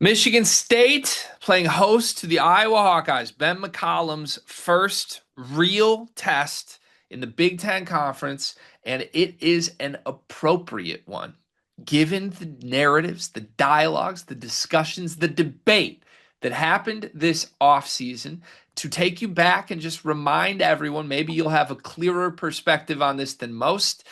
Michigan State playing host to the Iowa Hawkeyes. Ben McCollum's first real test in the Big Ten Conference, and it is an appropriate one. Given the narratives, the dialogues, the discussions, the debate that happened this offseason, to take you back and just remind everyone, maybe you'll have a clearer perspective on this than most.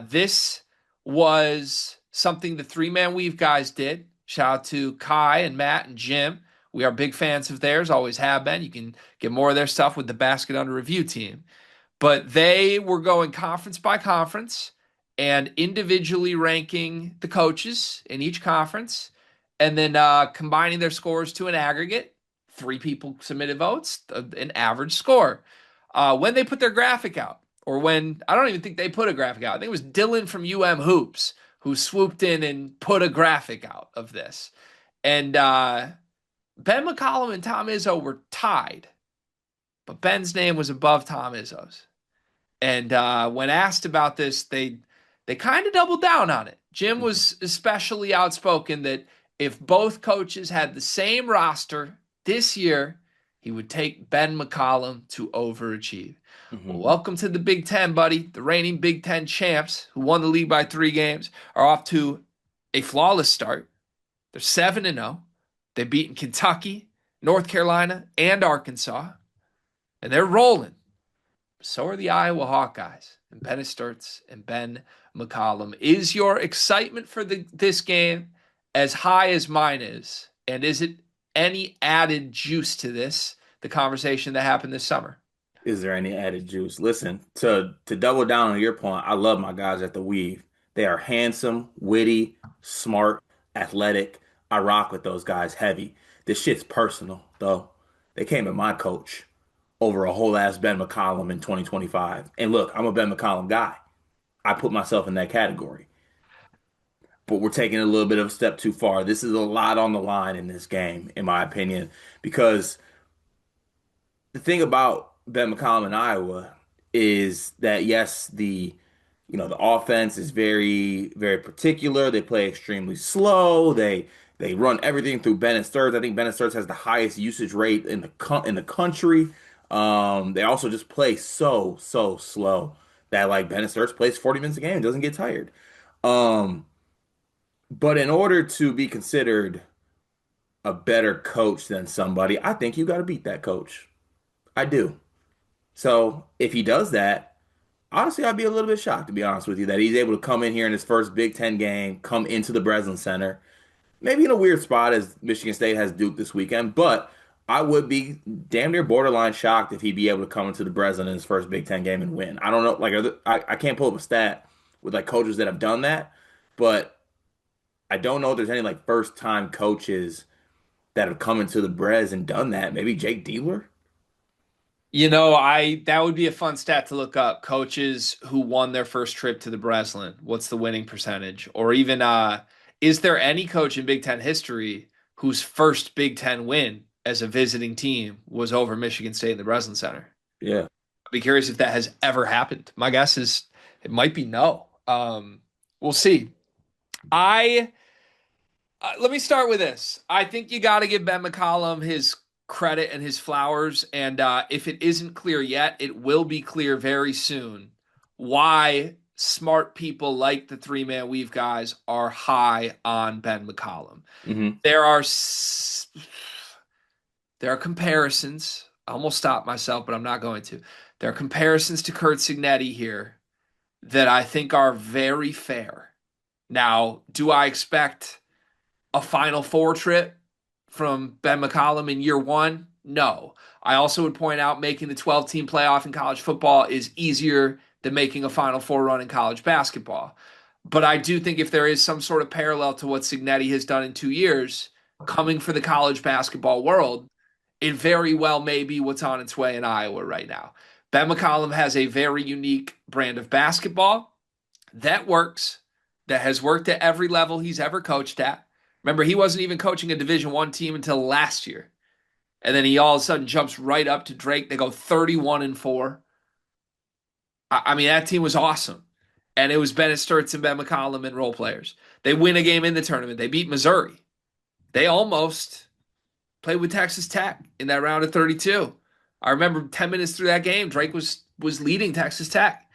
This was something the three-man weave guys did. Shout out to Kai and Matt and Jim. We are big fans of theirs, always have been. You can get more of their stuff with the Basket Under Review team. But they were going conference by conference and individually ranking the coaches in each conference and then combining their scores to an aggregate. Three people submitted votes, an average score. When they put their graphic out, or when, I don't even think they put a graphic out. I think it was Dylan from Hoops who swooped in and put a graphic out of this. And Ben McCollum and Tom Izzo were tied, but Ben's name was above Tom Izzo's. And when asked about this, they kind of doubled down on it. Jim was especially outspoken that if both coaches had the same roster this year, he would take Ben McCollum to overachieve. Well, welcome to the Big Ten, buddy. The reigning Big Ten champs, who won the league by 3 games, are off to a flawless start. They're 7-0. They've beaten Kentucky, North Carolina, and Arkansas. And they're rolling. So are the Iowa Hawkeyes and Bennett Sturts and Ben McCollum. Is your excitement for this game as high as mine is? And is it any added juice to this, the conversation that happened this summer? Is there any added juice? Listen, to double down on your point, I love my guys at the Weave. They are handsome, witty, smart, athletic. I rock with those guys heavy. This shit's personal, though. They came at my coach over a whole ass Ben McCollum in 2025. And look, I'm a Ben McCollum guy. I put myself in that category. But we're taking it a little bit of a step too far. This is a lot on the line in this game, in my opinion, because the thing about Ben McCollum in Iowa is that yes, the offense is very, very particular. They play extremely slow. They run everything through Bennett Sturts. I think Bennett Sturts has the highest usage rate in the country. They also just play so slow that like Bennett Sturts plays 40 minutes a game and doesn't get tired. Um, but in order to be considered a better coach than somebody, I think you got to beat that coach. I do. So if he does that, honestly, I'd be a little bit shocked, to be honest with you, that he's able to come in here in his first Big Ten game, come into the Breslin Center, maybe in a weird spot as Michigan State has Duke this weekend, but I would be damn near borderline shocked if he'd be able to come into the Breslin in his first Big Ten game and win. I don't know, like I can't pull up a stat with like coaches that have done that, but I don't know if there's any like first time coaches that have come into the Brez and done that. Maybe Jake Diebler. I that would be a fun stat to look up. Coaches who won their first trip to the Breslin. What's the winning percentage? Or even is there any coach in Big Ten history whose first Big Ten win as a visiting team was over Michigan State in the Breslin Center? Yeah. I'd be curious if that has ever happened. My guess is it might be no. We'll see. I Let me start with this. I think you got to give Ben McCollum his credit and his flowers. And if it isn't clear yet, it will be clear very soon why smart people like the three-man weave guys are high on Ben McCollum. Hmm. There are there are comparisons. I almost stopped myself, but I'm not going to. There are comparisons to Kurt Signetti here that I think are very fair. Now, do I expect a Final Four trip from Ben McCollum in year one? No. I also would point out making the 12-team playoff in college football is easier than making a Final Four run in college basketball. But I do think if there is some sort of parallel to what Signetti has done in 2 years, coming for the college basketball world, it very well may be what's on its way in Iowa right now. Ben McCollum has a very unique brand of basketball that works, that has worked at every level he's ever coached at. Remember, he wasn't even coaching a Division I team until last year. And then he all of a sudden jumps right up to Drake. They go 31-4. I mean, that team was awesome. And it was Bennett Sturts and Ben McCollum and role players. They win a game in the tournament. They beat Missouri. They almost played with Texas Tech in that round of 32. I remember 10 minutes through that game, Drake was leading Texas Tech.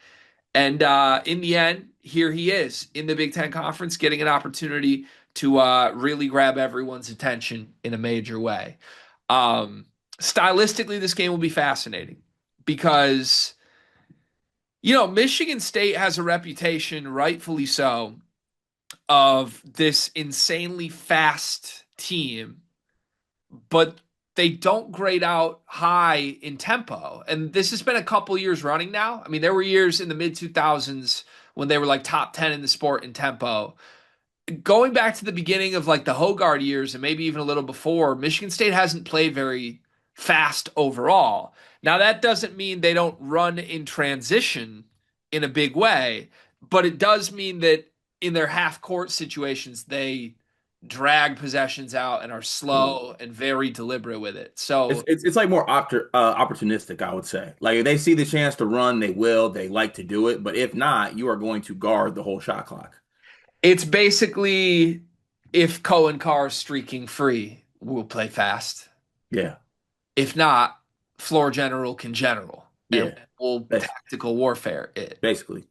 And in the end, here he is in the Big Ten Conference, getting an opportunity to really grab everyone's attention in a major way. Um, Stylistically, this game will be fascinating because, Michigan State has a reputation, rightfully so, of this insanely fast team, but they don't grade out high in tempo. And this has been a couple years running now. I mean, there were years in the mid 2000s when they were like top 10 in the sport in tempo. Going back to the beginning of like the Hogard years and maybe even a little before, Michigan State hasn't played very fast overall. Now, that doesn't mean they don't run in transition in a big way, but it does mean that in their half court situations, they drag possessions out and are slow and very deliberate with it. So It's like more opportunistic, I would say. Like if they see the chance to run, they will. They like to do it, but if not, you are going to guard the whole shot clock. it's basically if Cohen Carr is streaking free, we'll play fast. Yeah, If not, floor general can general and yeah, we'll bas- tactical warfare it. basically.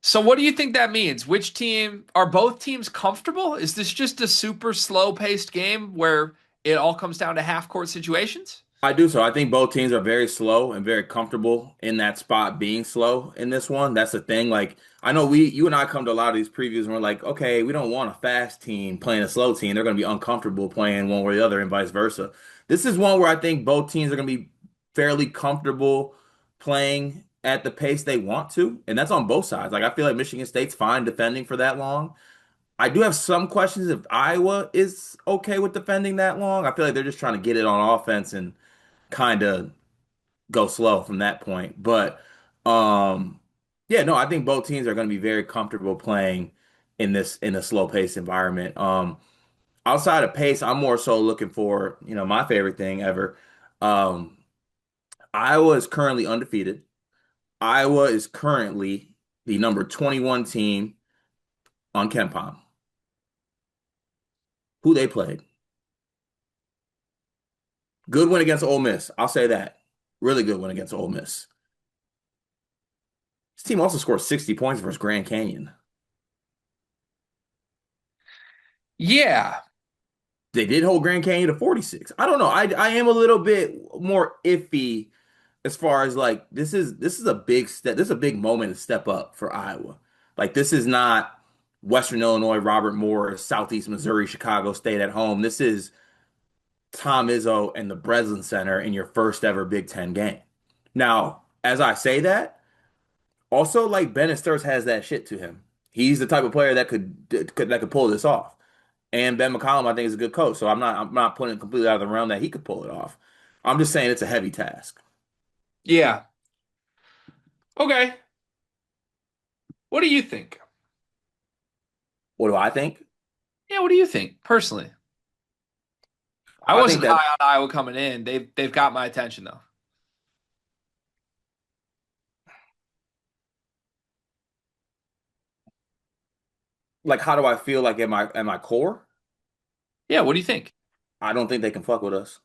So what do you think that means? Which team are both teams comfortable? Is this just a super slow paced game where it all comes down to half court situations? I do so. I think both teams are very slow and very comfortable in that spot being slow in this one. That's the thing. Like I know you and I come to a lot of these previews and we're like, okay, we don't want a fast team playing a slow team. They're going to be uncomfortable playing one or the other and vice versa. This is one where I think both teams are going to be fairly comfortable playing at the pace they want to, and that's on both sides. Like I feel like Michigan State's fine defending for that long. I do have some questions if Iowa is okay with defending that long. I feel like they're just trying to get it on offense and kind of go slow from that point. But um yeah, no, I think both teams are going to be very comfortable playing in a slow pace environment. Outside of pace, I'm more so looking for, my favorite thing ever. Um Iowa is currently undefeated. Iowa is currently the number 21 team on KenPom. Who they played. Good win against Ole Miss. I'll say that. Really good win against Ole Miss. This team also scored 60 points versus Grand Canyon. Yeah. They did hold Grand Canyon to 46. I don't know. I am a little bit more iffy as far as like this is a big step. This is a big moment to step up for Iowa. Like this is not Western Illinois, Robert Morris, Southeast Missouri, Chicago State at home. This is Tom Izzo and the Breslin Center in your first ever Big Ten game. Now, as I say that, also like Bennett Sturts has that shit to him. He's the type of player that could pull this off. And Ben McCollum, I think, is a good coach. So I'm not putting it completely out of the realm that he could pull it off. I'm just saying it's a heavy task. Yeah. Okay. What do you think? What do I think? Yeah, what do you think personally? I I think wasn't that high on Iowa coming in. They've got my attention though. like how do I feel like at my core? Yeah, what do you think? I don't think they can fuck with us.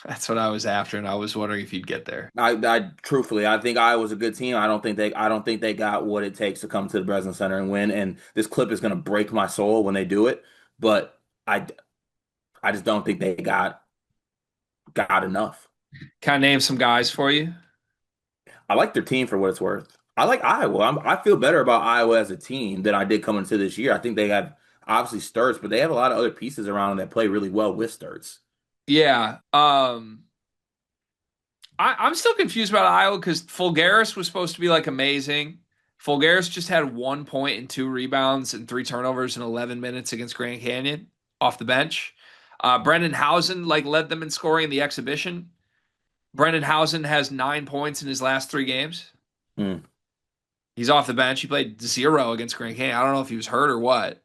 That's what I was after, and I was wondering if you'd get there. I truthfully, I think Iowa's a good team. I don't think they got what it takes to come to the Breslin Center and win. And this clip is gonna break my soul when they do it. But I I just don't think they got enough. Can I name some guys for you? I like their team for what it's worth. I like Iowa. I feel better about Iowa as a team than I did coming into this year. I think they have obviously Sturts, but they have a lot of other pieces around them that play really well with Sturts. Yeah. I'm still confused about Iowa because Fulgaris was supposed to be like amazing. Fulgaris just had 1 point and 2 rebounds and 3 turnovers in 11 minutes against Grand Canyon off the bench. Brendan Hausen like led them in scoring in the exhibition. Brendan Hausen has 9 points in his last 3 games. Hmm. He's off the bench. He played 0 against Grand Canyon. I don't know if he was hurt or what.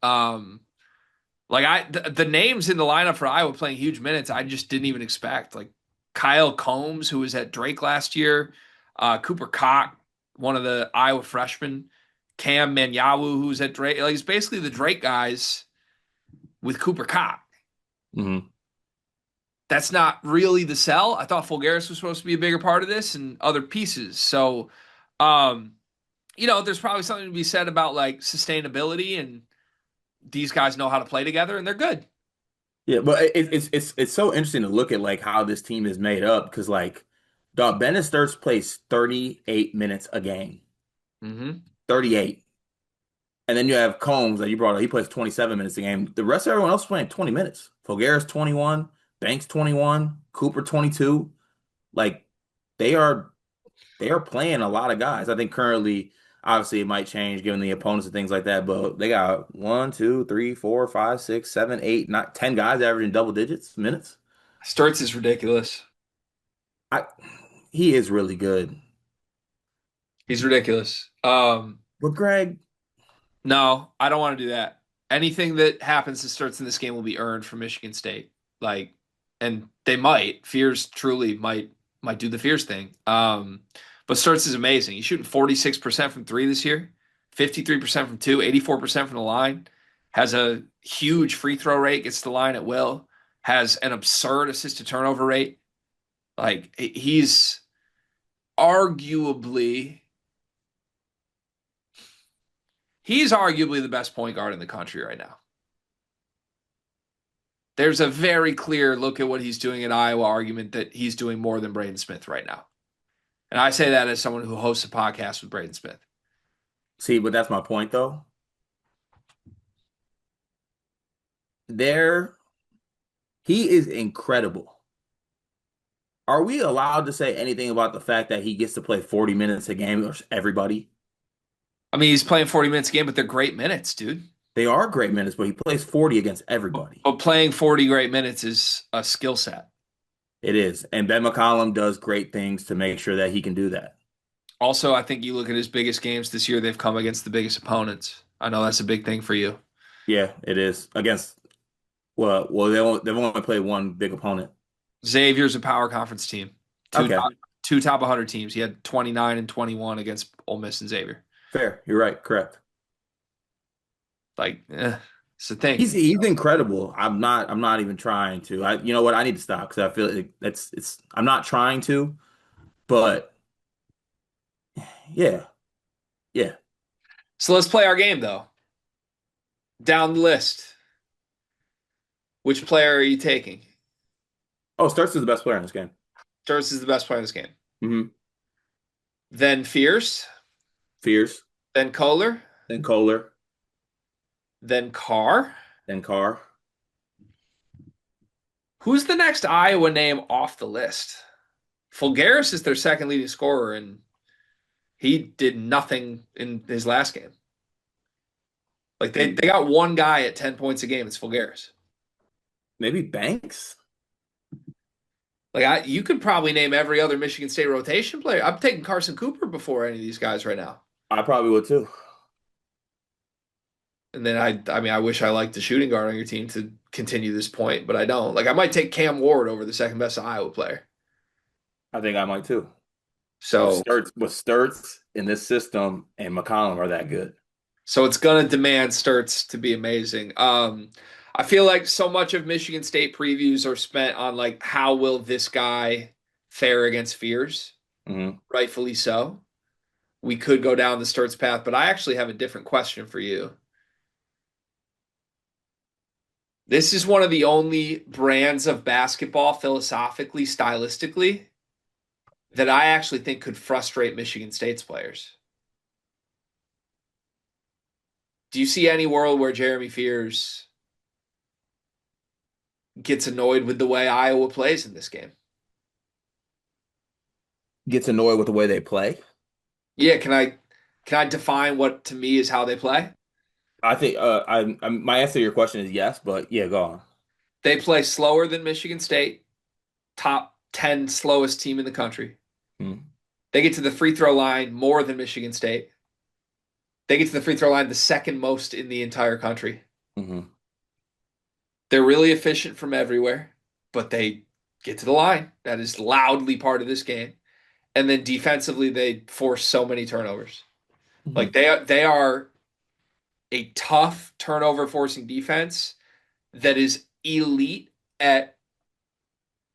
The names in the lineup for Iowa playing huge minutes, I just didn't even expect. Like Kyle Combs, who was at Drake last year, Cooper Cock, one of the Iowa freshmen, Cam Manyawu, who's at Drake. Like it's basically the Drake guys with Cooper Cock. Hmm. That's not really the sell. I thought Fulgaris was supposed to be a bigger part of this and other pieces. So, um, there's probably something to be said about like sustainability, and these guys know how to play together and they're good. Yeah, but it's so interesting to look at like how this team is made up because like dog Bennett Sturts plays 38 minutes a game. Hmm. 38. And then you have Combs that you brought up. He plays 27 minutes a game. The rest of everyone else is playing 20 minutes. Fulgaris 21, Banks 21, Cooper 22. Like they are they are playing a lot of guys. I think currently, obviously, it might change given the opponents and things like that. But they got one, two, three, four, five, six, seven, eight, not 10 guys averaging double digits minutes. Sturts is ridiculous. I He is really good. He's ridiculous. But Greg, No, I don't want to do that. Anything that happens that starts in this game will be earned from Michigan State. Like, and they might. Fears truly might do the Fears thing. But Starts is amazing. He's shooting 46% from three this year, 53% from two, 84% from the line. Has a huge free throw rate, gets to the line at will, has an absurd assist to turnover rate. Like he's arguably he's arguably the best point guard in the country right now. There's a very clear look at what he's doing at Iowa argument that he's doing more than Braden Smith right now. And I say that as someone who hosts a podcast with Braden Smith. see, but that's my point though. There, he is incredible. Are we allowed to say anything about the fact that he gets to play 40 minutes a game versus everybody? I mean, he's playing 40 minutes a game, but they're great minutes, dude. They are great minutes, but he plays 40 against everybody. But playing 40 great minutes is a skill set. It is. And Ben McCollum does great things to make sure that he can do that. Also, I think you look at his biggest games this year, they've come against the biggest opponents. I know that's a big thing for you. Yeah, it is. Against, they've only played one big opponent. Xavier's a power conference team. Two Okay, top, two top 100 teams. He had 29 and 21 against Ole Miss and Xavier. fair. You're right. Correct. Like, it's the thing. He's incredible. I'm not even trying to. You know what? I need to stop because I feel like it's I'm not trying to, but yeah, yeah. So let's play our game, though. Down the list. Which player are you taking? Oh, Starks is the best player in this game. Sturz is the best player in this game. Hmm. Then Fierce. Fears, Then Kohler. then Kohler, Then Carr. then Carr. Who's the next Iowa name off the list? Fulgaris is their second leading scorer, and he did nothing in his last game. Like they got one guy at 10 points a game. It's Fulgaris. Maybe Banks. Like you could probably name every other Michigan State rotation player. I'm taking Carson Cooper before any of these guys right now. I probably would too. And then I mean, I wish I liked the shooting guard on your team to continue this point, but I don't. Like I might take Cam Ward over the second best Iowa player. I think I might too. So With Sturts in this system and McCollum are that good. so it's gonna demand Sturts to be amazing. I feel like so much of Michigan State previews are spent on like how will this guy fare against Fears, Hmm. rightfully so. We could go down the Sturts path, but I actually have a different question for you. This is one of the only brands of basketball, philosophically, stylistically, that I actually think could frustrate Michigan State's players. Do you see any world where Jeremy Fears gets annoyed with the way Iowa plays in this game? Gets annoyed with the way they play. Yeah, can I define what to me is how they play? I think my answer to your question is yes, but yeah, go on. They play slower than Michigan State, top 10 slowest team in the country. Mm-hmm. They get to the free throw line more than Michigan State. They get to the free throw line the second most in the entire country. Mm-hmm. They're really efficient from everywhere, but they get to the line. That is loudly part of this game. And then defensively, they force so many turnovers. Mm-hmm. Like they are a tough turnover forcing defense that is elite at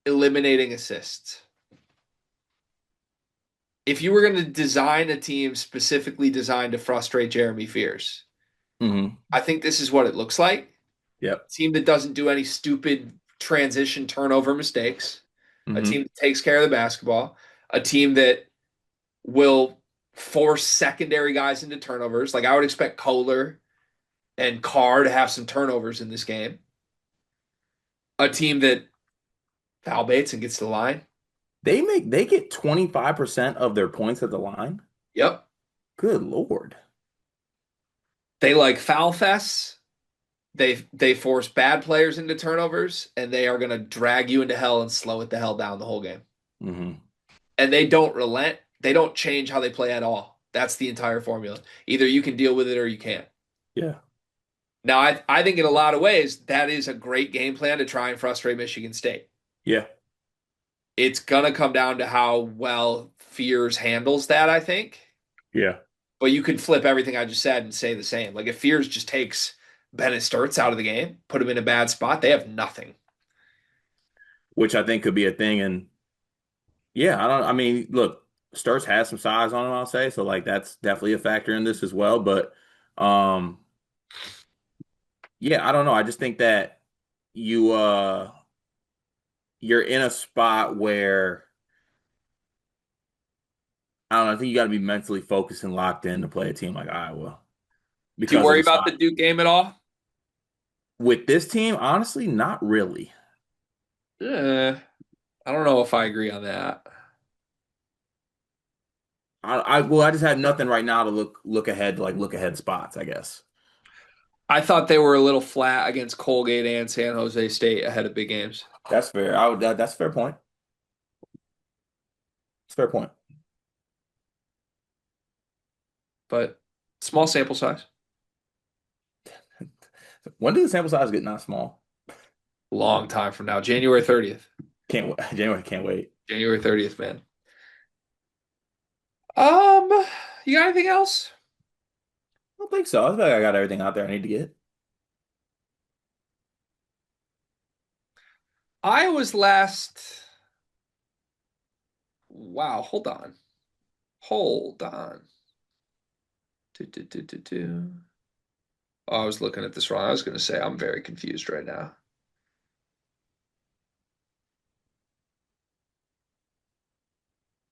eliminating assists. If you were going to design a team specifically designed to frustrate Jeremy Fears, Hmm. I think this is what it looks like. Yep. A team that doesn't do any stupid transition turnover mistakes, a Hmm. team that takes care of the basketball, a team that will force secondary guys into turnovers. Like I would expect Kohler and Carr to have some turnovers in this game. A team that foul baits and gets to the line. They get 25% of their points at the line. Yep. Good Lord. They like foul fests. They force bad players into turnovers, and they are going to drag you into hell and slow it the hell down the whole game. Hmm. And they don't relent. They don't change how they play at all. That's the entire formula. Either you can deal with it or you can't. Yeah. Now, I think in a lot of ways, that is a great game plan to try and frustrate Michigan State. Yeah. It's going to come down to how well Fears handles that, I think. Yeah. But you can flip everything I just said and say the same. Like if Fears just takes Bennett Sturts out of the game, put him in a bad spot, they have nothing. Which I think could be a thing. And yeah, I mean, look, Sturts has some size on him, I'll say. So like that's definitely a factor in this as well. But um, yeah, I don't know. I just think that you you're in a spot where I don't know, I think you got to be mentally focused and locked in to play a team like Iowa Do you because of worry the about size. the Duke game at all? With this team, honestly, not really. Eh, I don't know if I agree on that. I just have nothing right now to look ahead, like look ahead spots, I guess. I thought they were a little flat against Colgate and San Jose State ahead of big games, That's fair. That's a fair point. It's a fair point. but small sample size. When did the sample size get not small? Long time from now, January 30th. Can't wait. January can't wait. January 30th, man. Um, you got anything else? I don't think so. I feel like I got everything out there I need to get. Iowa's last. Wow, hold on. Hold on. Do, do, do, do, do. Oh, I was looking at this wrong. I was going to say I'm very confused right now.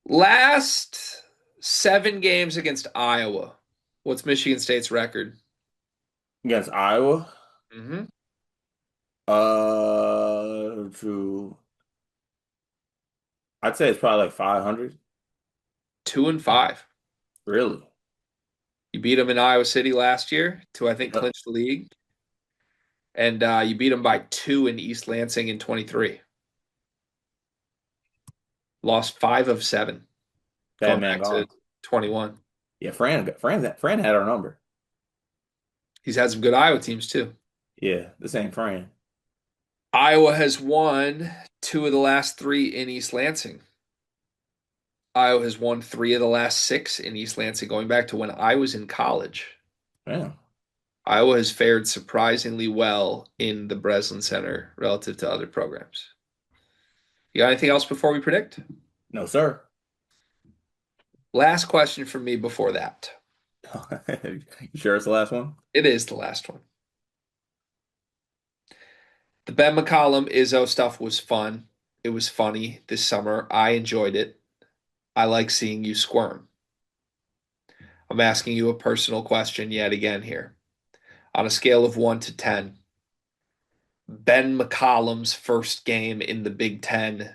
Last 7 games against Iowa. What's Michigan State's record? Against Iowa, Mm-hmm. to I'd say it's probably like 500. 2-5. Really? You beat them in Iowa City last year to, I think, Yep. clinch the league. And you beat them by 2 in East Lansing in 23. Lost 5 of 7 Bad going man back to gone. 21. Yeah, Fran had our number. He's had some good Iowa teams too. Yeah, the same Fran. Iowa has won 2 of the last 3 in East Lansing. Iowa has won 3 of the last 6 in East Lansing, going back to when I was in college. Yeah. Iowa has fared surprisingly well in the Breslin Center relative to other programs. You got anything else before we predict? No, sir. Last question from me before that. You sure it's the last one? It is the last one. The Ben McCollum Izzo stuff was fun. It was funny this summer. I enjoyed it. I like seeing you squirm. I'm asking you a personal question yet again here. On a scale of 1 to 10, Ben McCollum's first game in the Big Ten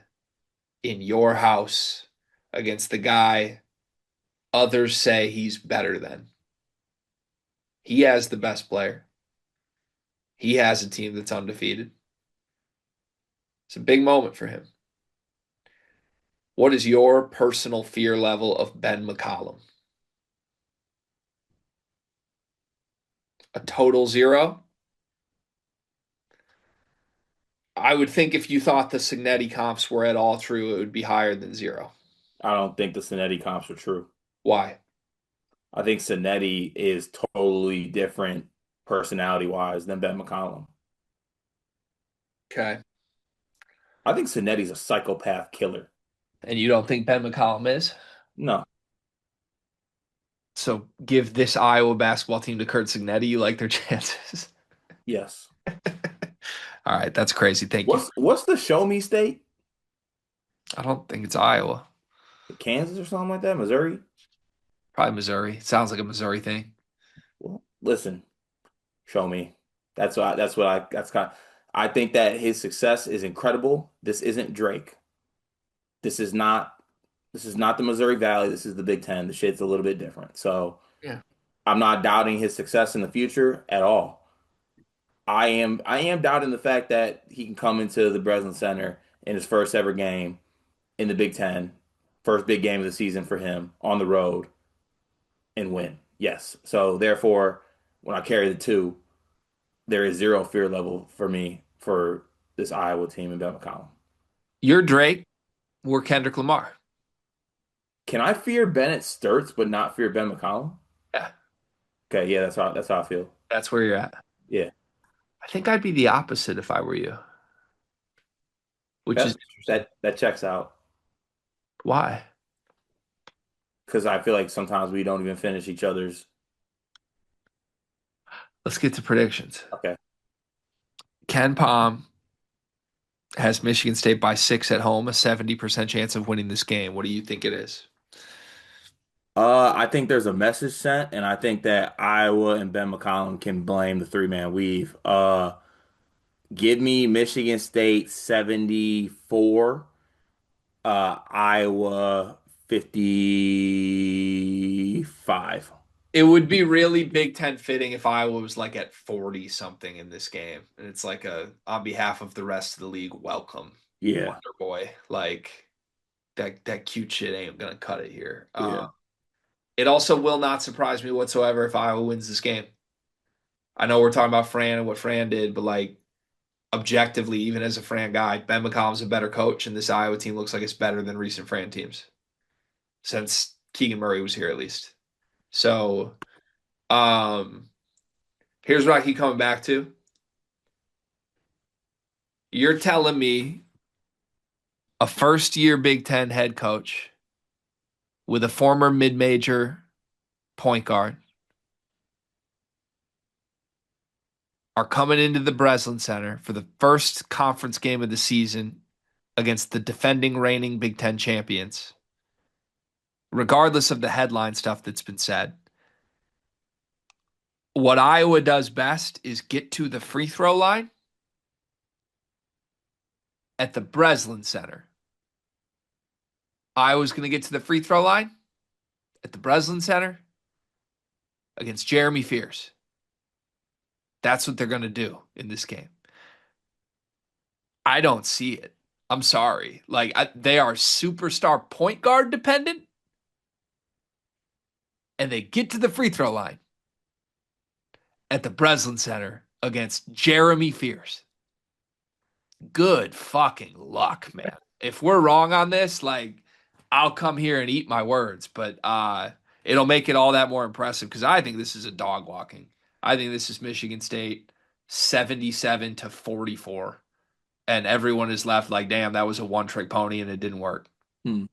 in your house against the guy others say he's better than. He has the best player. He has a team that's undefeated. It's a big moment for him. What is your personal fear level of Ben McCollum? A total 0? I would think if you thought the Signetti comps were at all true, it would be higher than 0. I don't think the Cincinnati comps are true. Why? I think Cincinnati is totally different personality wise than Ben McCollum. Okay. I think Cinetti's a psychopath killer. And you don't think Ben McCollum is? No, So give this Iowa basketball team to Kurt Cignetti. You like their chances? yes. All right, that's crazy. Thank you. What's the show me state? I don't think it's Iowa. Kansas or something like that? Missouri? Probably Missouri. Sounds like a Missouri thing. Well, listen, show me. That's kind I think that his success is incredible. This isn't Drake. This is not this is not the Missouri Valley. This is the Big Ten. The shit's a little bit different. So Yeah. I'm not doubting his success in the future at all. I am doubting the fact that he can come into the Breslin Center in his first ever game in the Big Ten, first big game of the season for him on the road and win. Yes. So therefore, when I carry the two, there is zero fear level for me for this Iowa team and Ben McCollum. You're Drake. We're Kendrick Lamar. Can I fear Bennett Sturts but not fear Ben McCollum? Yeah, Okay, yeah, that's how I feel. that's where you're at. Yeah. I think I'd be the opposite if I were you, which is Okay. interesting. That checks out Why? because I feel like sometimes we don't even finish each other's. Let's get to predictions. Okay. Ken Palm has Michigan State by 6 at home, a 70% chance of winning this game. What do you think it is? I think there's a message sent, and I think that Iowa and Ben McCollum can blame the three-man weave. Give me Michigan State 74, Iowa 55. It would be really Big Ten fitting if Iowa was like at 40 something in this game. And it's like a, on behalf of the rest of the league, welcome, Yeah, Wonder Boy. Like that cute shit ain't gonna cut it here. yeah. It also will not surprise me whatsoever if Iowa wins this game. I know we're talking about Fran and what Fran did, but like objectively, even as a Fran guy, Ben McCollum's a better coach, and this Iowa team looks like it's better than recent Fran teams since Keegan Murray was here, at least. So, um, here's what I keep coming back to. You're telling me a first year Big Ten head coach with a former mid major point guard are coming into the Breslin Center for the first conference game of the season against the defending reigning Big Ten champions, regardless of the headline stuff that's been said. What Iowa does best is get to the free throw line at the Breslin Center. Iowa's going to get to the free throw line at the Breslin Center against Jeremy Fears. That's what they're going to do in this game. I don't see it. I'm sorry. They are superstar point guard dependent, and they get to the free throw line at the Breslin Center against Jeremy Fears. Good fucking luck, man. If we're wrong on this, I'll come here and eat my words, but it'll make it all that more impressive because I think this is a dog walking. I think this is Michigan State 77-44. And everyone is left like, damn, that was a one trick pony and it didn't work. Hmm.